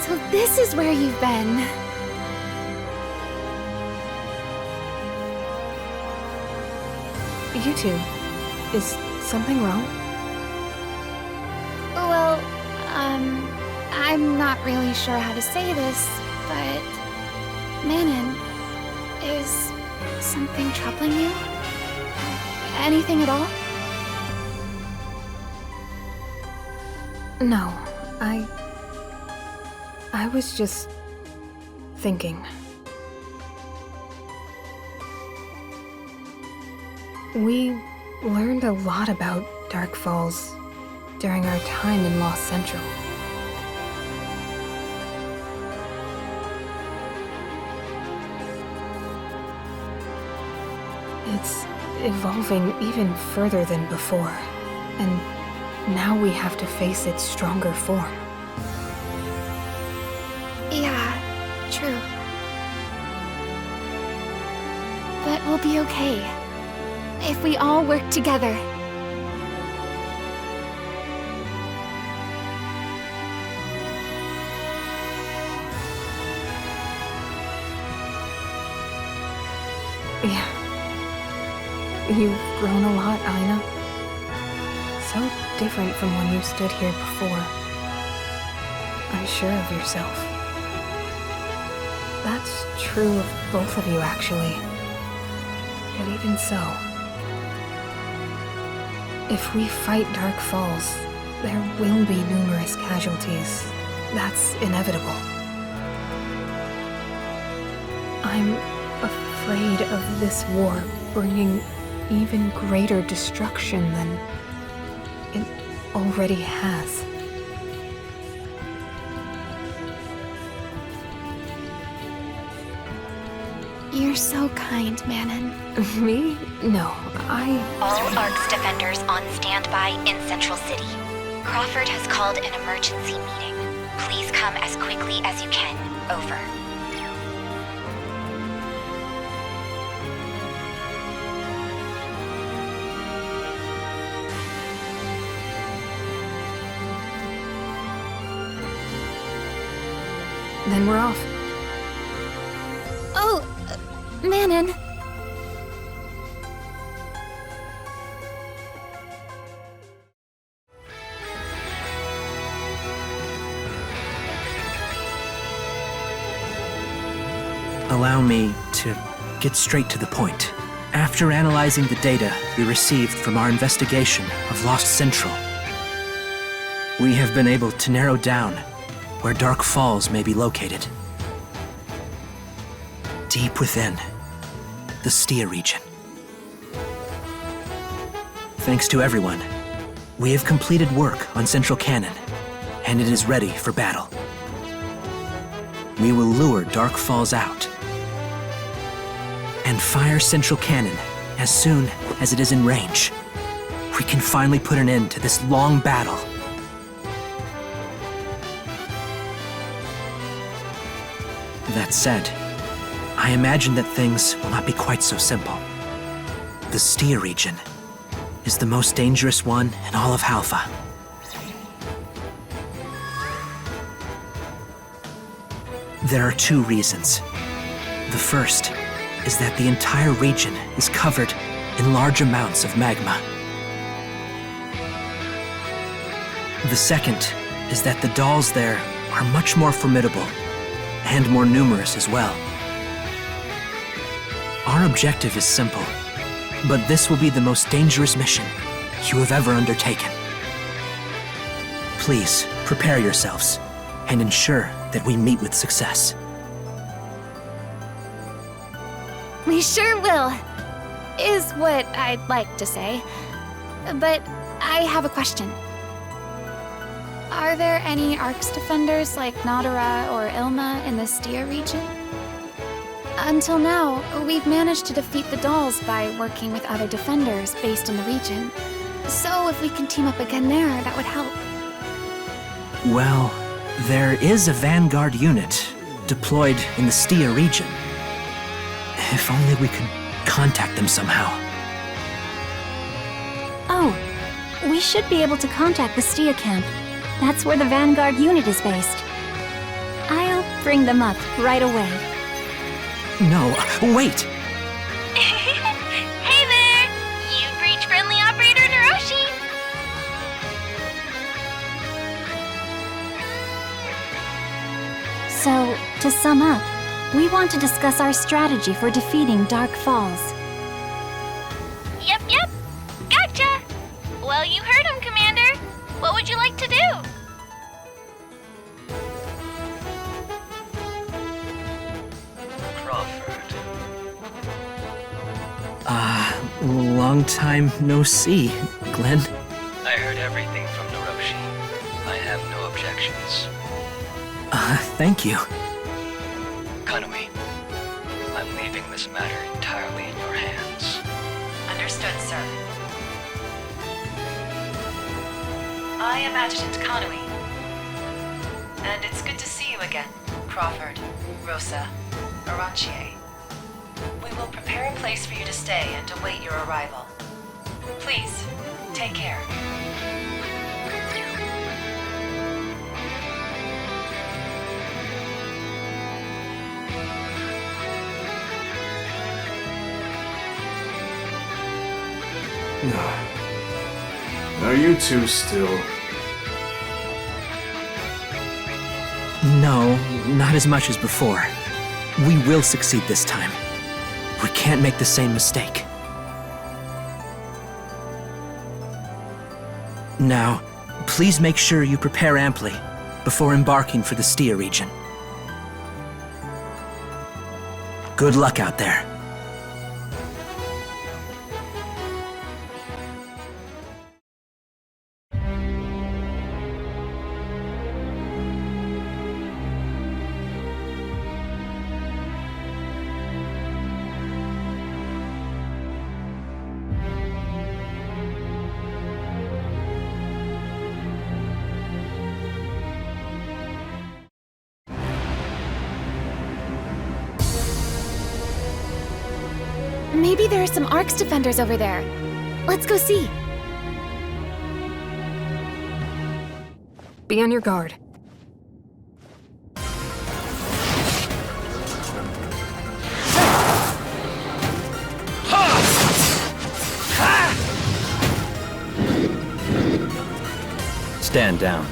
So this is where you've been. You two, is something wrong? Well, I'm not really sure how to say this, but... Manon, is something troubling you? Anything at all? No, I was just thinking. We learned a lot about Dark Falz during our time in Lost Central. It's evolving even further than before, and now we have to face its stronger form. Yeah, true. But we'll be okay. If we all work together. Yeah. You've grown a lot, Aina. So different from when you stood here before. Unsure of yourself. That's true of both of you, actually. But even so, if we fight Dark Falz, there will be numerous casualties. That's inevitable. I'm afraid of this war bringing even greater destruction than it already has. You're so kind, Manon. Me? No, All ARKS defenders on standby in Central City. Crawford has called an emergency meeting. Please come as quickly as you can. Over. Then we're off. Oh, Manon. Allow me to get straight to the point. After analyzing the data we received from our investigation of Lost Central, we have been able to narrow down where Dark Falz may be located. Deep within the Stia Region. Thanks to everyone, we have completed work on Central Cannon, and it is ready for battle. We will lure Dark Falz out and fire Central Cannon as soon as it is in range. We can finally put an end to this long battle. That said, I imagine that things will not be quite so simple. The Stia Region is the most dangerous one in all of Halpha. There are two reasons. The first is that the entire region is covered in large amounts of magma. The second is that the DOLLZ there are much more formidable and more numerous as well. Our objective is simple, but this will be the most dangerous mission you have ever undertaken. Please prepare yourselves and ensure that we meet with success. We sure will, is what I'd like to say. But I have a question. Are there any ARKS defenders like Nadara or Ilma in the Stia region? Until now, we've managed to defeat the DOLLZ by working with other defenders based in the region. So if we can team up again there, that would help. Well, there is a Vanguard unit deployed in the Stia region. If only we could contact them somehow. Oh, we should be able to contact the Stia camp. That's where the Vanguard unit is based. bring them up right away. No, wait! Hey there! You've reached friendly operator Naroshi! So, to sum up, we want to discuss our strategy for defeating Dark Falz. Yep. Gotcha! Well, you heard him, Commander. What would you like to do? Crawford. Long time no see, Glen. I heard everything from Naroshi. I have no objections. Thank you. Kanui, I'm leaving this matter entirely in your hands. Understood, sir. I am Adjutant Kanui. And it's good to see you again, Crawford, Rosa, Aranchie. We will prepare a place for you to stay and await your arrival. Please, take care. Are you two still? No, not as much as before. We will succeed this time. We can't make the same mistake. Now, please make sure you prepare amply before embarking for the Stia Region. Good luck out there. Maybe there are some ARKS defenders over there. Let's go see. Be on your guard. Stand down.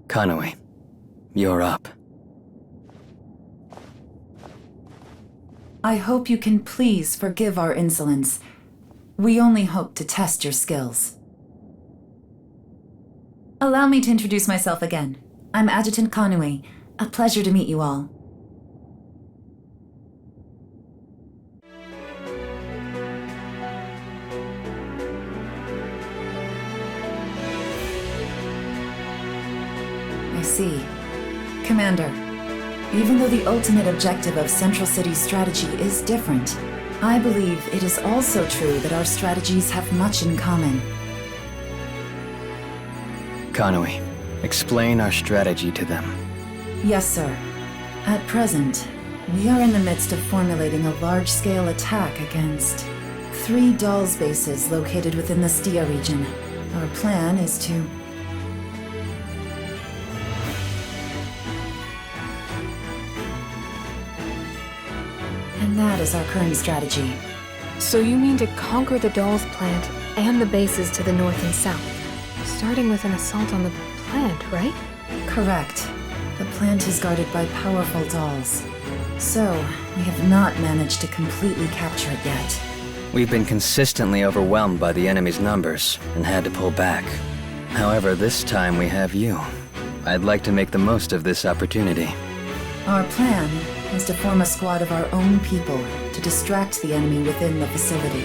Kanui, you're up. I hope you can please forgive our insolence. We only hope to test your skills. Allow me to introduce myself again. I'm Adjutant Kanui. A pleasure to meet you all. I see. Commander, even though the ultimate objective of Central City's strategy is different, I believe it is also true that our strategies have much in common. Kanui, explain our strategy to them. Yes, sir. At present, we are in the midst of formulating a large-scale attack against 3 DOLLZ bases located within the Stia Region. Our plan is to... And that is our current strategy. So you mean to conquer the DOLLZ plant and the bases to the north and south, starting with an assault on the plant, right? Correct. The plant is guarded by powerful DOLLZ. So, we have not managed to completely capture it yet. We've been consistently overwhelmed by the enemy's numbers and had to pull back. However, this time we have you. I'd like to make the most of this opportunity. Our plan is to form a squad of our own people to distract the enemy within the facility.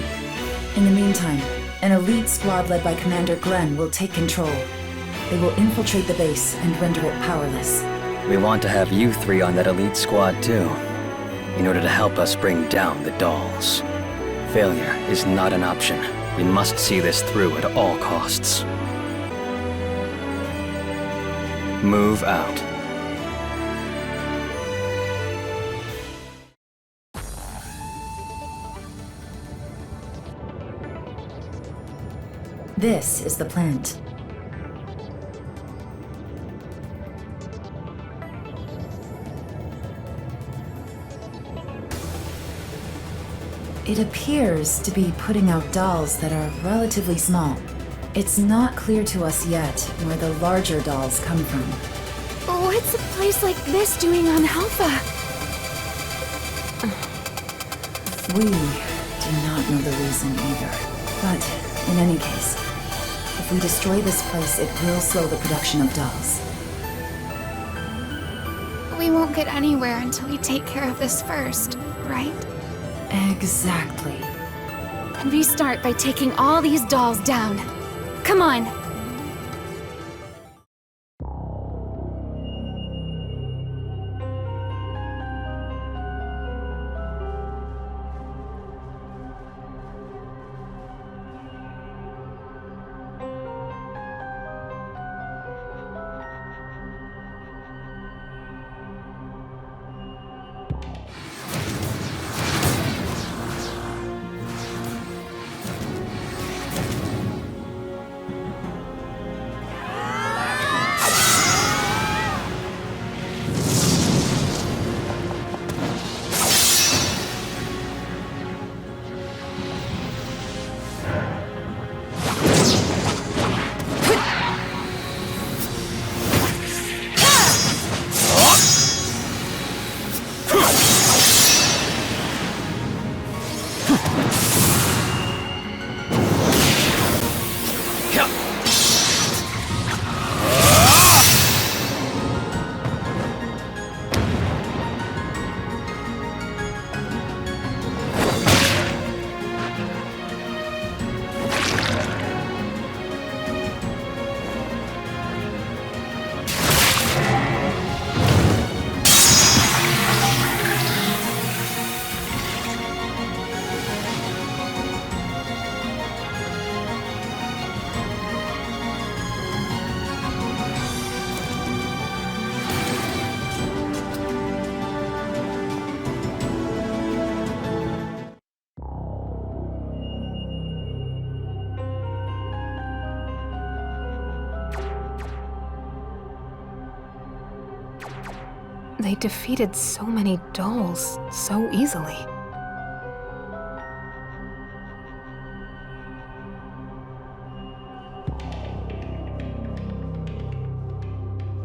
In the meantime, an elite squad led by Commander Glen will take control. They will infiltrate the base and render it powerless. We want to have you 3 on that elite squad too, in order to help us bring down the DOLLZ. Failure is not an option. We must see this through at all costs. Move out. This is the plant. It appears to be putting out DOLLZ that are relatively small. It's not clear to us yet where the larger DOLLZ come from. What's a place like this doing on Halpha? We do not know the reason either. But in any case, if we destroy this place, it will slow the production of DOLLZ. We won't get anywhere until we take care of this first, right? Exactly. And we start by taking all these DOLLZ down. Come on! They defeated so many DOLLZ so easily.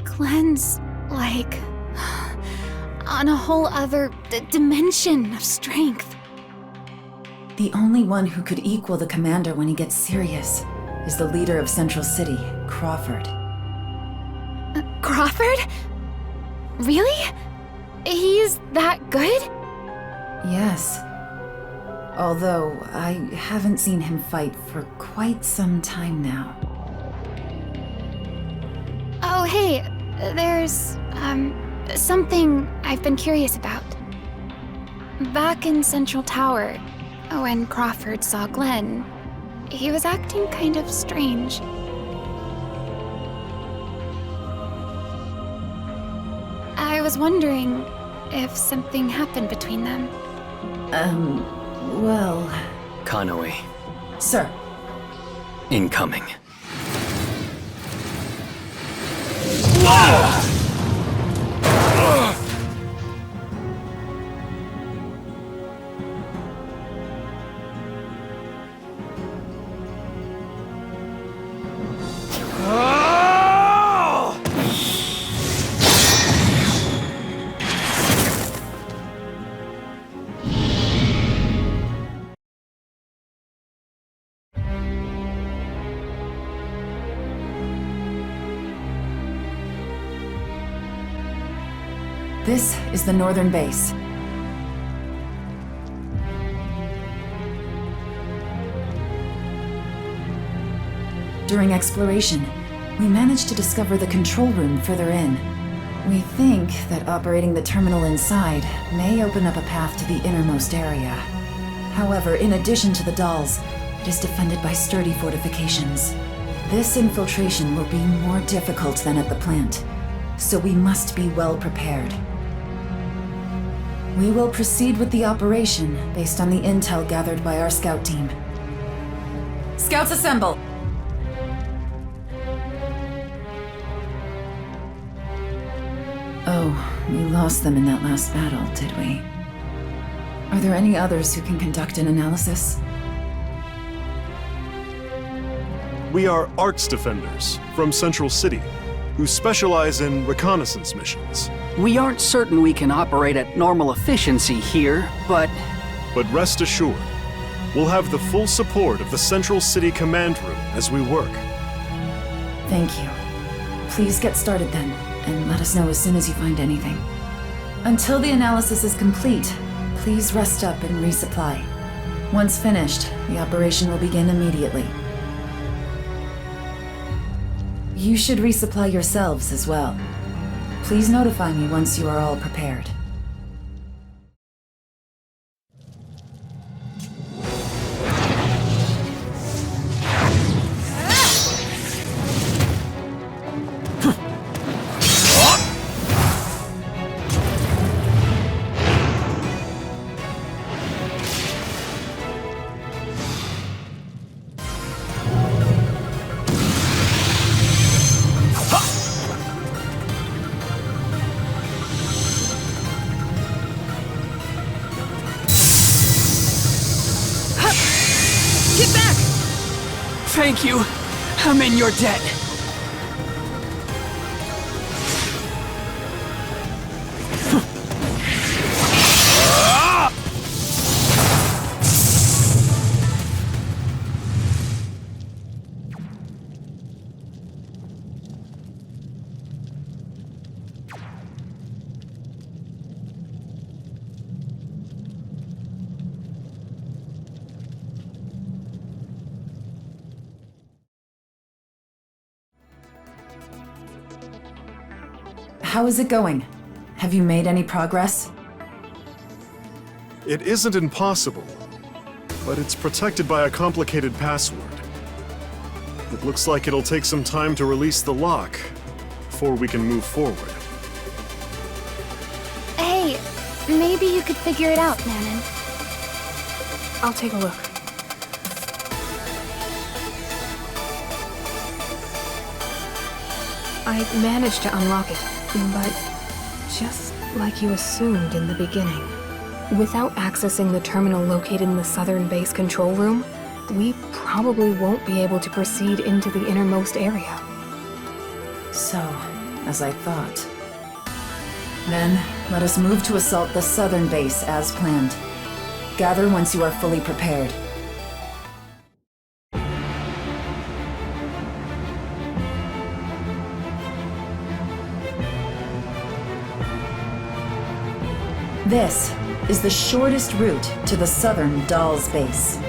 Glen's, like, on a whole other dimension of strength. The only one who could equal the commander when he gets serious is the leader of Central City, Crawford. Crawford? Really? He's that good? Yes. Although, I haven't seen him fight for quite some time now. Oh, hey, there's, something I've been curious about. Back in Central Tower, when Crawford saw Glen, he was acting kind of strange. I was wondering if something happened between them. Well... Kanui, Sir. incoming. This is the northern base. During exploration, we managed to discover the control room further in. We think that operating the terminal inside may open up a path to the innermost area. However, in addition to the DOLLZ, it is defended by sturdy fortifications. This infiltration will be more difficult than at the plant, so we must be well prepared. We will proceed with the operation based on the intel gathered by our scout team. Scouts assemble! Oh, we lost them in that last battle, did we? Are there any others who can conduct an analysis? We are ARKS defenders from Central City, who specialize in reconnaissance missions. We aren't certain we can operate at normal efficiency here, but But rest assured, we'll have the full support of the Central City Command Room as we work. Thank you. Please get started then, and let us know as soon as you find anything. Until the analysis is complete, please rest up and resupply. Once finished, the operation will begin immediately. You should resupply yourselves as well. Please notify me once you are all prepared. thank you. I'm in your debt. How is it going? Have you made any progress? It isn't impossible, but it's protected by a complicated password. It looks like it'll take some time to release the lock before we can move forward. Hey, maybe you could figure it out, Manon. I'll take a look. I managed to unlock it, but just like you assumed in the beginning. Without accessing the terminal located in the southern base control room, we probably won't be able to proceed into the innermost area. So, as I thought. Then, let us move to assault the southern base as planned. Gather once you are fully prepared. This is the shortest route to the southern DOLLZ base.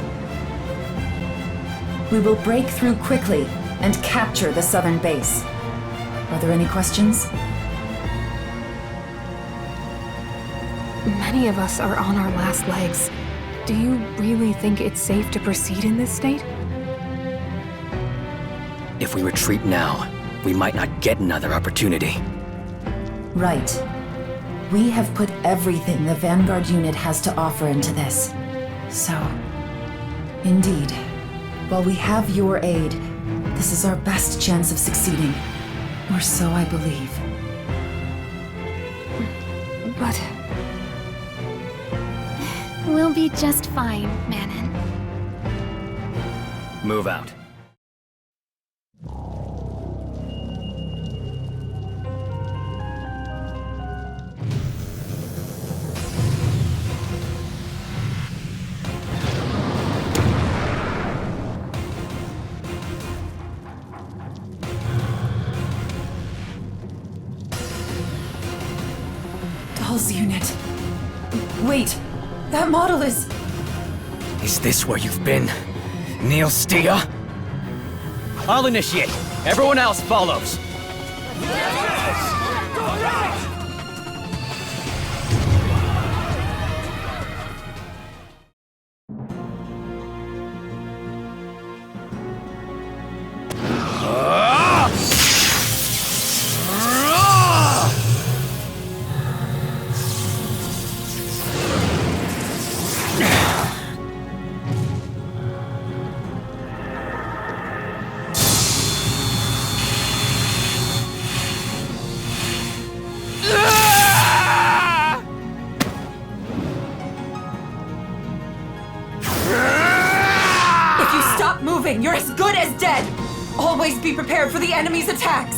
We will break through quickly and capture the southern base. Are there any questions? Many of us are on our last legs. Do you really think it's safe to proceed in this state? If we retreat now, we might not get another opportunity. Right. We have put everything the Vanguard unit has to offer into this. So, indeed, while we have your aid, this is our best chance of succeeding. Or so I believe. But We'll be just fine, Manon. Move out. DOLLZ unit. Wait, that model is... Is this where you've been, Neil Stia? I'll initiate. Everyone else follows. anything. You're as good as dead. Always be prepared for the enemy's attacks.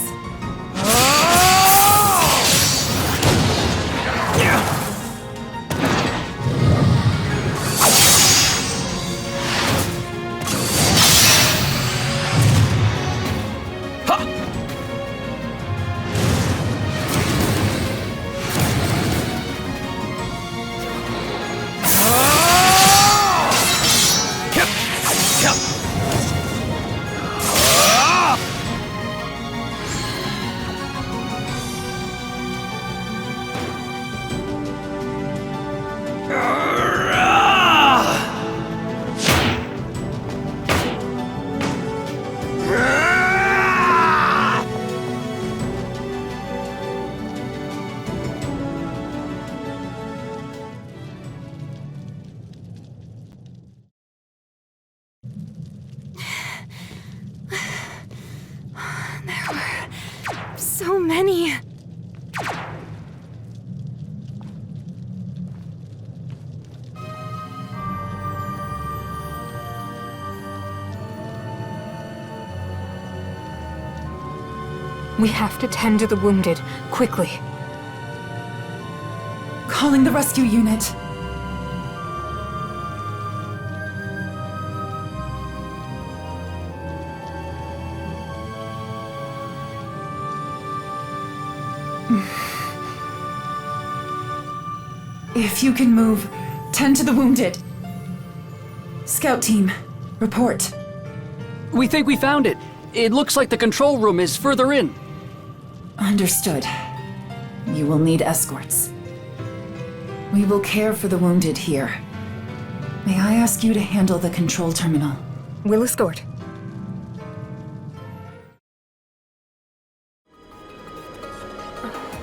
So many. We have to tend to the wounded, quickly. Calling the rescue unit. If you can move, tend to the wounded. Scout team, report. We think we found it. It looks like the control room is further in. Understood. You will need escorts. We will care for the wounded here. May I ask you to handle the control terminal? We'll escort.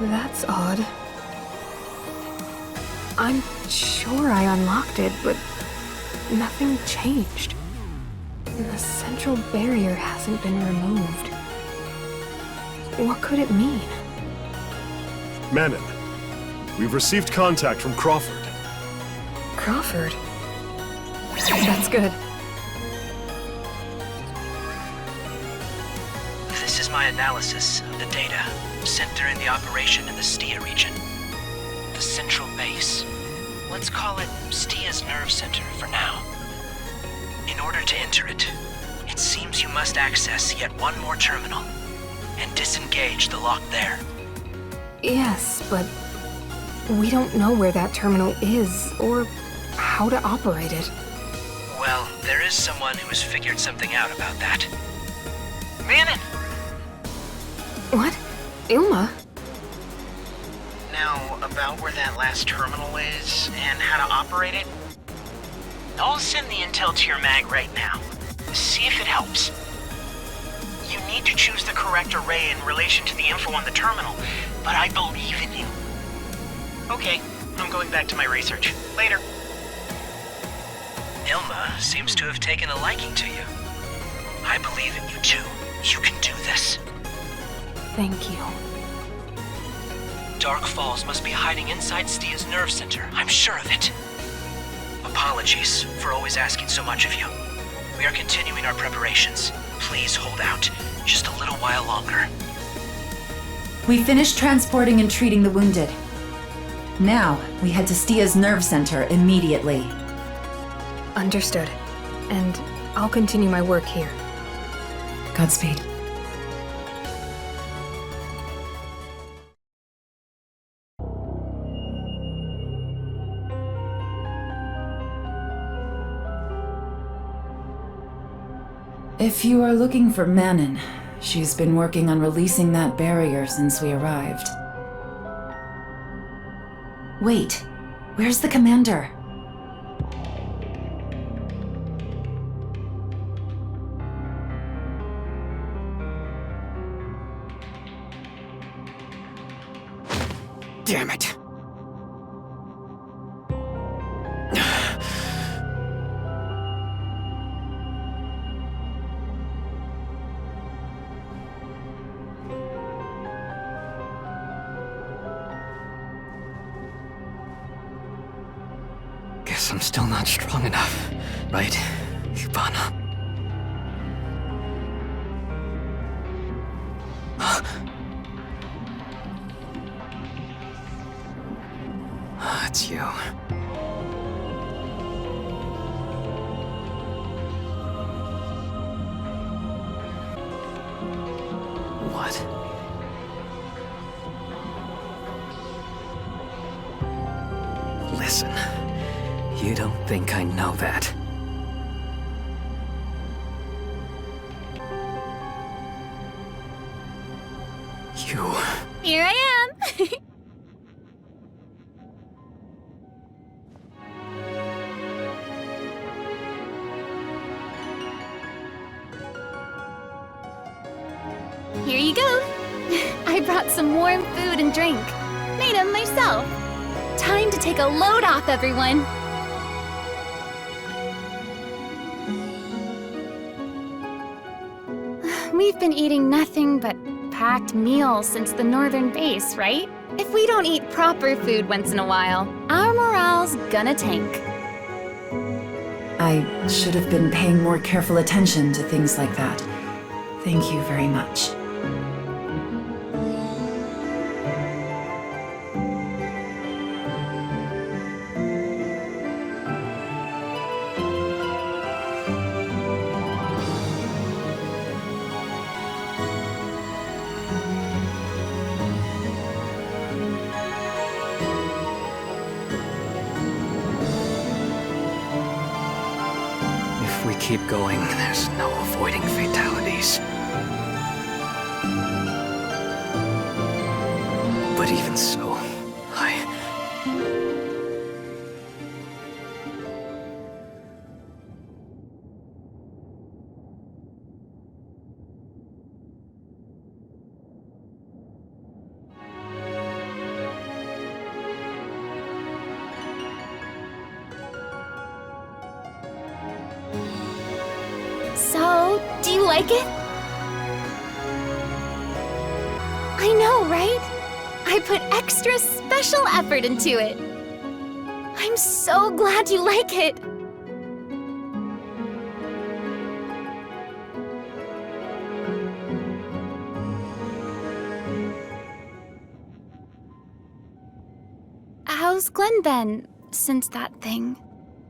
That's odd. I'm sure I unlocked it, but nothing changed. The central barrier hasn't been removed. What could it mean? Manon, we've received contact from Crawford. Crawford? That's good. This is my analysis of the data sent during the operation in the Stia Region. The central base. Let's call it Stia's nerve center for now. In order to enter it, it seems you must access yet one more terminal and disengage the lock there. Yes, but we don't know where that terminal is or how to operate it. Well, there is someone who has figured something out about that. Manon! What? Ilma? Now, about where that last terminal is and how to operate it, I'll send the intel to your mag right now. See if it helps. You need to choose the correct array in relation to the info on the terminal, but I believe in you. Okay, I'm going back to my research. Later. Ilma seems to have taken a liking to you. I believe in you too. You can do this. Thank you. Dark Falz must be hiding inside Stia's nerve center. I'm sure of it. Apologies for always asking so much of you. We are continuing our preparations. Please hold out just a little while longer. We finished transporting and treating the wounded. Now, we head to Stia's nerve center immediately. Understood. And I'll continue my work here. Godspeed. If you are looking for Manon, she's been working on releasing that barrier since we arrived. Wait, where's the commander? Damn it. Guess I'm still not strong enough, right, Ivana? It's you. What? Listen, you don't think I know that. You... Here I am! Here you go. I brought some warm food and drink. Made them myself. Time to take a load off, everyone. We've been eating nothing but packed meals since the northern base, right? If we don't eat proper food once in a while, our morale's gonna tank. I should have been paying more careful attention to things like that. Thank you very much. If we keep going, there's no avoiding fatalities. But even so, So, do you like it? I know, right? I put extra special effort into it. I'm so glad you like it. How's Glen been since that thing?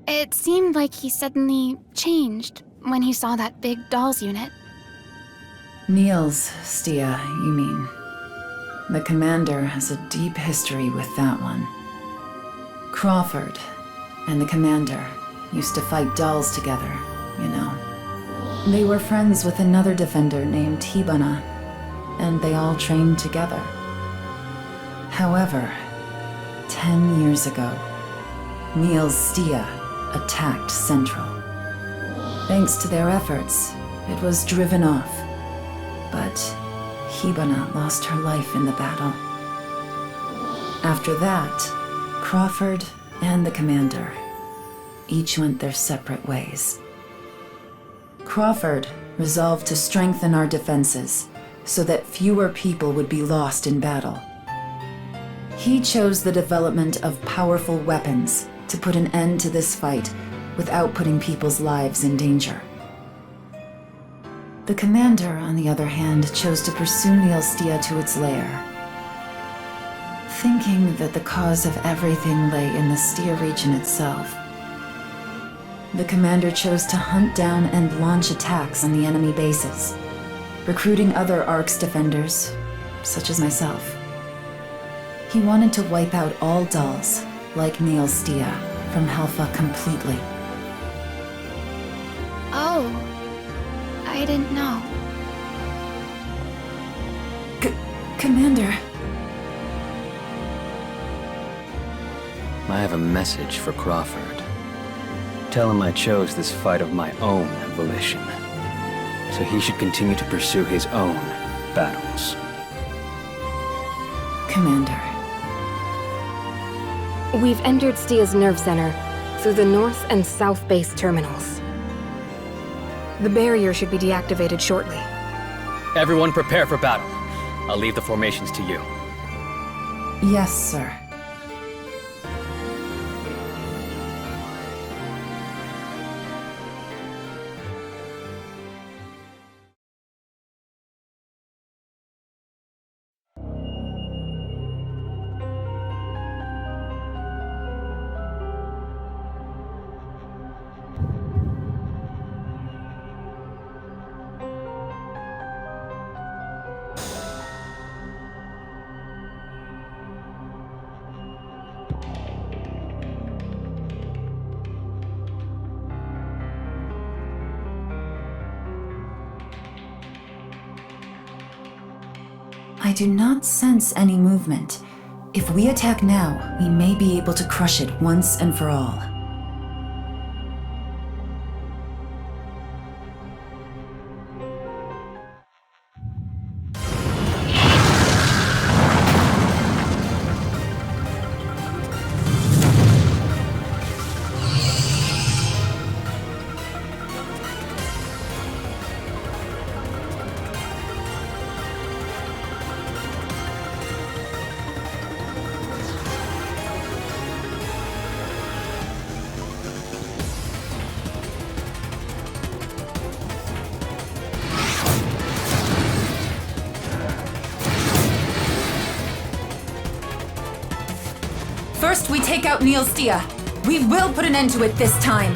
It seemed like he suddenly changed when he saw that big DOLLZ unit. Niels, Stia, you mean. The commander has a deep history with that one. Crawford and the commander used to fight DOLLZ together, you know. They were friends with another defender named Hibana, and they all trained together. However, 10 years ago, Niels Stia attacked Central. Thanks to their efforts, it was driven off. But Hibana lost her life in the battle. After that, Crawford and the commander each went their separate ways. Crawford resolved to strengthen our defenses so that fewer people would be lost in battle. He chose the development of powerful weapons to put an end to this fight without putting people's lives in danger. The commander, on the other hand, chose to pursue Niels Stia to its lair, thinking that the cause of everything lay in the Stia Region itself. The commander chose to hunt down and launch attacks on the enemy bases, recruiting other ARKS defenders, such as myself. He wanted to wipe out all DOLLZ, like Niels Stia, from Halpha completely. Oh, I didn't know. Commander. I have a message for Crawford. Tell him I chose this fight of my own volition, so he should continue to pursue his own battles. Commander. We've entered Stia's nerve center through the north and south base terminals. The barrier should be deactivated shortly. Everyone prepare for battle. I'll leave the formations to you. Yes, sir. I do not sense any movement. If we attack now, we may be able to crush it once and for all. First, we take out Neil's Stia. We will put an end to it this time.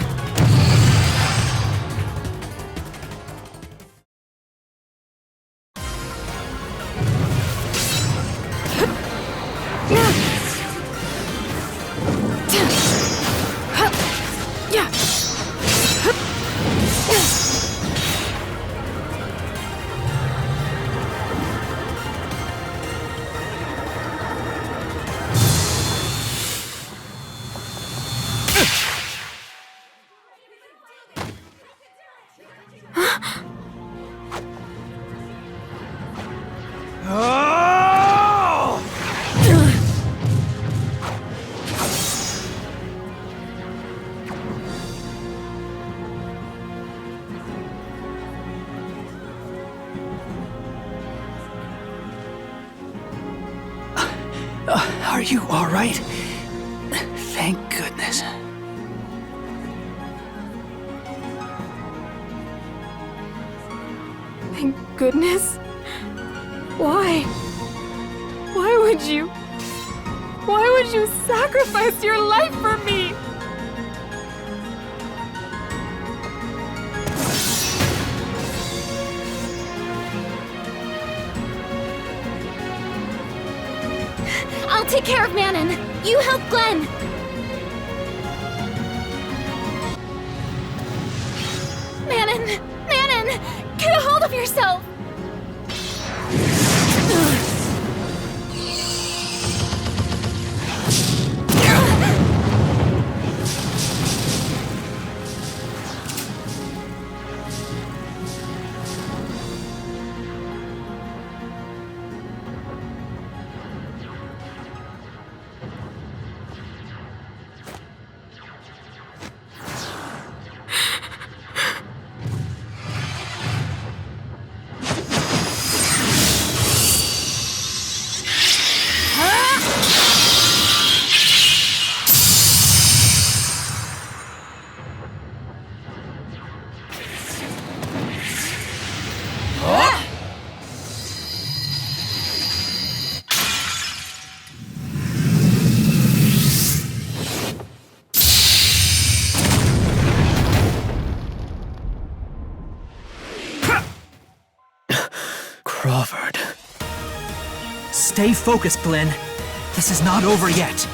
Are you all right? Thank goodness. Thank goodness. Why? Why would you? Why would you sacrifice your life for me? I'll take care of Manon. You help Glen. Manon, get a hold of yourself. Crawford. Stay focused, Glen. This is not over yet.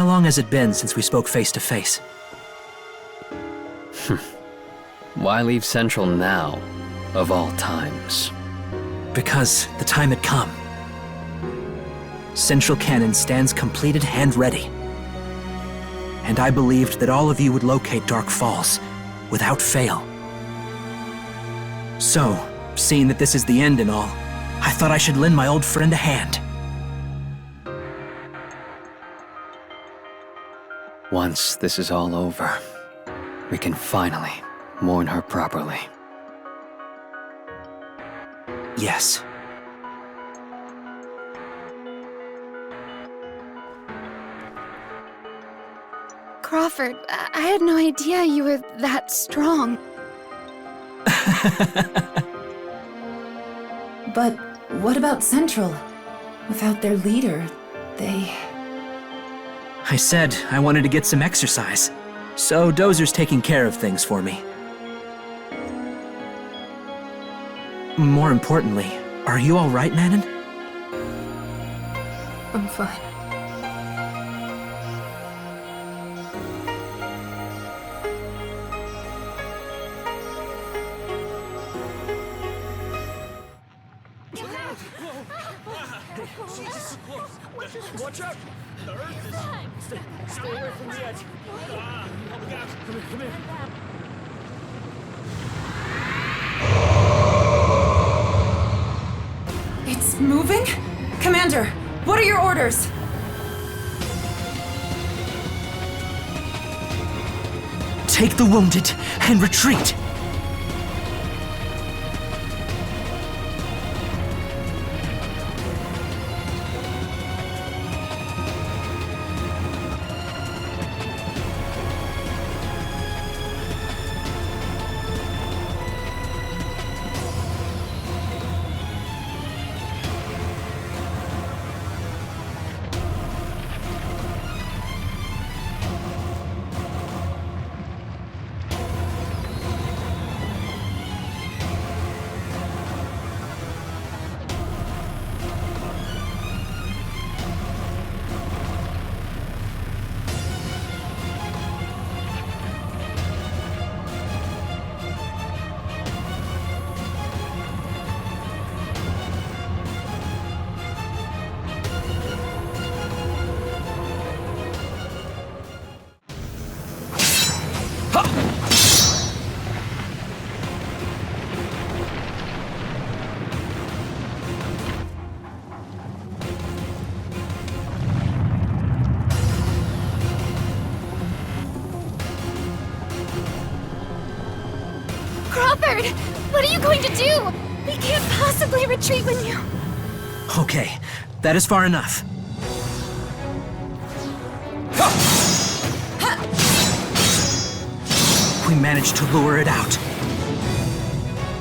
How long has it been since we spoke face to face? Why leave Central now, of all times? Because the time had come. Central Cannon stands completed and ready. And I believed that all of you would locate Dark Falz, without fail. So, seeing that this is the end and all, I thought I should lend my old friend a hand. Once this is all over, we can finally mourn her properly. Yes. Crawford, I had no idea you were that strong. But what about Central? Without their leader, they... I said I wanted to get some exercise, so DOLLZ's taking care of things for me. More importantly, are you all right, Manon? I'm fine. Watch out! The Earth is... Stay away from the edge. Come here, come here. It's moving? Commander, what are your orders? Take the wounded and retreat! Crawford! What are you going to do? We can't possibly retreat when you... Okay, that is far enough. We managed to lure it out.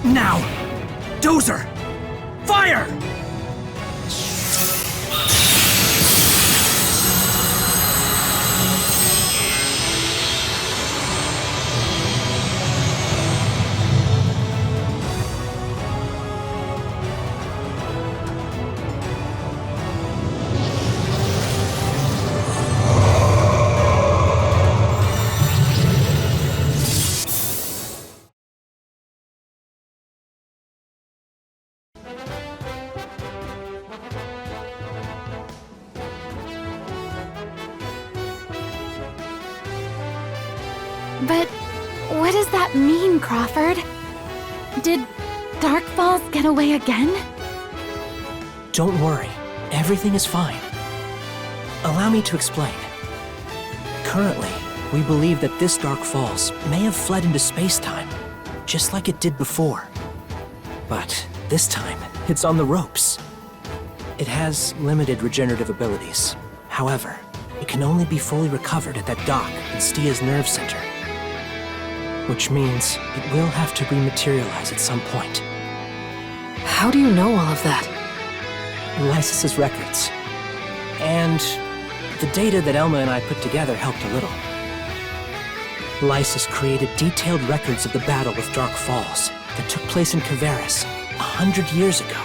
Now! Dozer! Fire! But what does that mean, Crawford? Did Dark Falz get away again? Don't worry, everything is fine. Allow me to explain. Currently, we believe that this Dark Falz may have fled into space-time, just like it did before. But this time, it's on the ropes. It has limited regenerative abilities. However, it can only be fully recovered at that dock in Stia's nerve center. Which means it will have to rematerialize at some point. How do you know all of that? Lysis's records. And the data that Elma and I put together helped a little. Lysis created detailed records of the battle with Dark Falz that took place in Kavaris 100 years ago.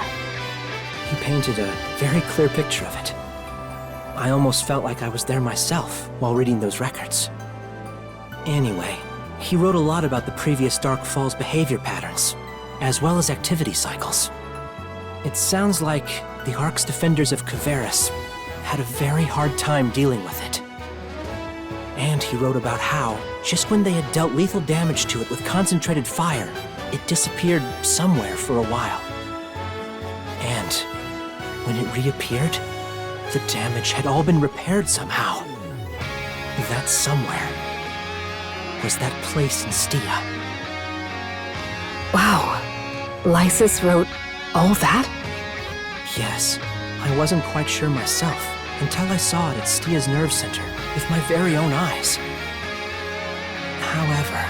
He painted a very clear picture of it. I almost felt like I was there myself while reading those records. Anyway, he wrote a lot about the previous Dark Falz behavior patterns, as well as activity cycles. It sounds like the ARKS defenders of Kvaris had a very hard time dealing with it. And he wrote about how, just when they had dealt lethal damage to it with concentrated fire, it disappeared somewhere for a while. And when it reappeared, the damage had all been repaired somehow. That somewhere was that place in Stia. Wow. Lysis wrote all that? Yes, I wasn't quite sure myself until I saw it at Stia's nerve center with my very own eyes. However,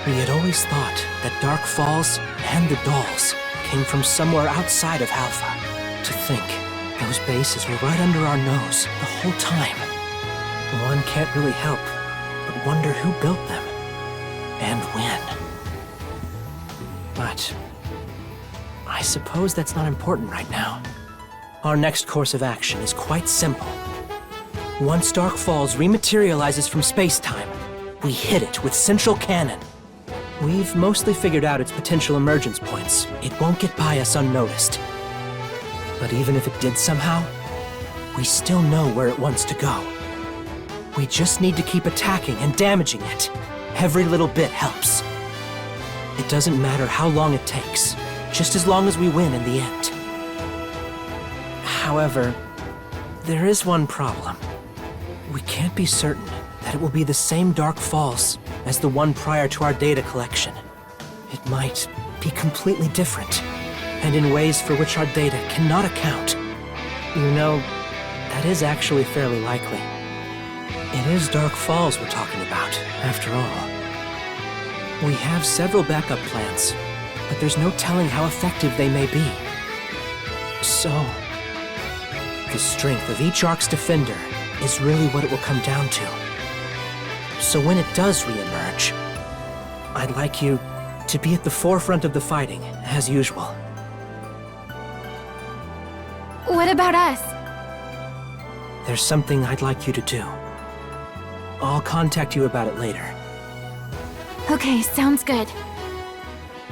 we had always thought that Dark Falz and the DOLLZ came from somewhere outside of Halpha. To think those bases were right under our nose the whole time. One can't really help but wonder who built them and when. But I suppose that's not important right now. Our next course of action is quite simple. Once Dark Falz rematerializes from space-time, we hit it with Central Cannon. We've mostly figured out its potential emergence points. It won't get by us unnoticed. But even if it did somehow, we still know where it wants to go. We just need to keep attacking and damaging it. Every little bit helps. It doesn't matter how long it takes, just as long as we win in the end. However, there is one problem. We can't be certain that it will be the same Dark Falz as the one prior to our data collection. It might be completely different, and in ways for which our data cannot account. You know, that is actually fairly likely. It is Dark Falz we're talking about, after all. We have several backup plans, but there's no telling how effective they may be. So, the strength of each ARKS defender is really what it will come down to. So when it does reemerge, I'd like you to be at the forefront of the fighting, as usual. What about us? There's something I'd like you to do. I'll contact you about it later. Okay, sounds good.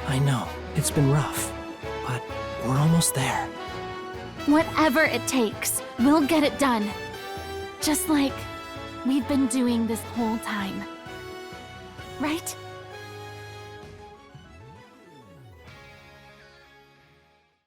I know, it's been rough, but we're almost there. Whatever it takes, we'll get it done. Just like we've been doing this whole time. Right?